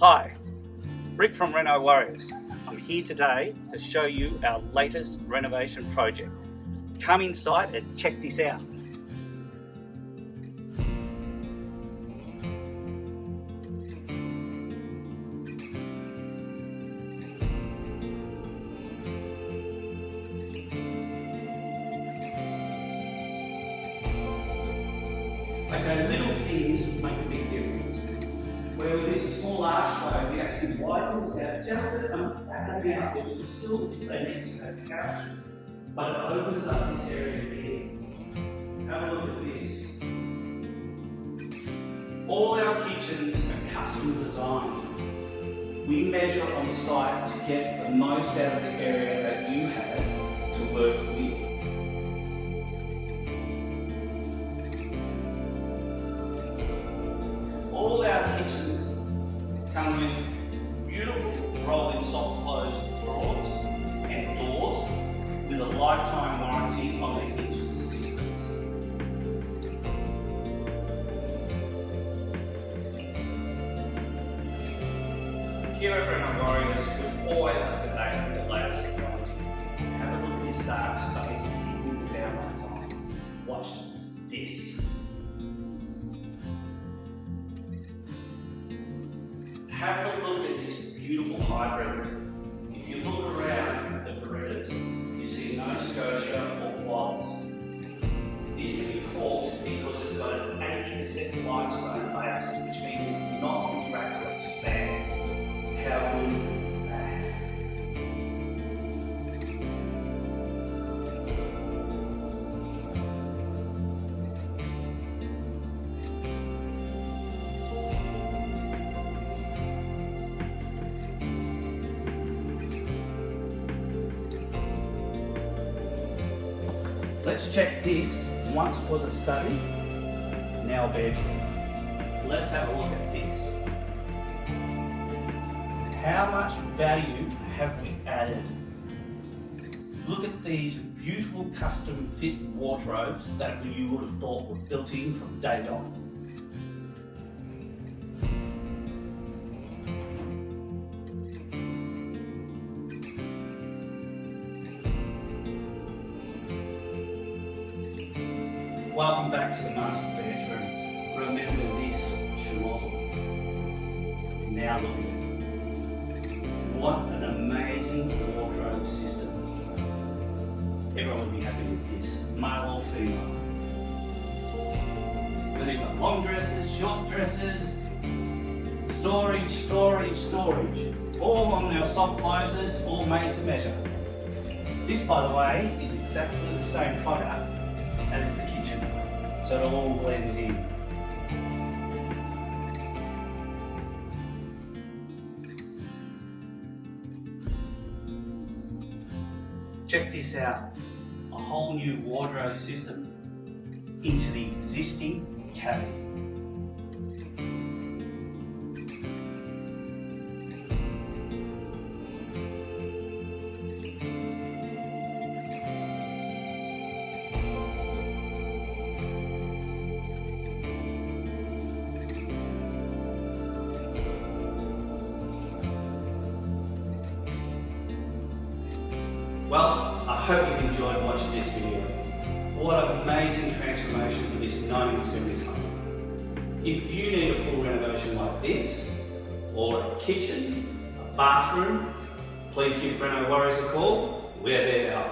Hi, Rick from Reno Warriors. I'm here today to show you our latest renovation project. Come inside and check this out. Okay, little things make a big difference. Where with this small archway, we actually widen this out just at the amount that we can still, if they need to, have a couch, but it opens up this area here. Have a look at this. All our kitchens are custom designed. We measure on site to get the most out of the area that you have to work with. All our kitchens come with beautiful rolling soft close drawers and doors with a lifetime warranty on the kitchen systems. Here at Reno Warriors, we're always up to date with the latest technology. Have a look at this dark space hidden with our lifetime. Watch this. Have a look at this beautiful hybrid. If you look around the verandas, you see no scotia or cloths. This can be called because it's got an 80% limestone base, which means it will not contract or expand. How good is that? Let's check this. Once was a study, now a bedroom. Let's have a look at this. How much value have we added? Look at these beautiful custom fit wardrobes that you would have thought were built in from day dot. Welcome back to the master bedroom. Remember this schmozzle. Now look at it. What an amazing wardrobe system. Everyone would be happy with this, male or female. Whether you've got long dresses, short dresses, storage, all on our soft closes, all made to measure. This, by the way, is exactly the same product as the kitchen, so it all blends in. Check this out, a whole new wardrobe system into the existing cabin. Well, I hope you've enjoyed watching this video. What an amazing transformation for this 1970s home. If you need a full renovation like this, or a kitchen, a bathroom, please give Reno Warriors a call. We're there to help.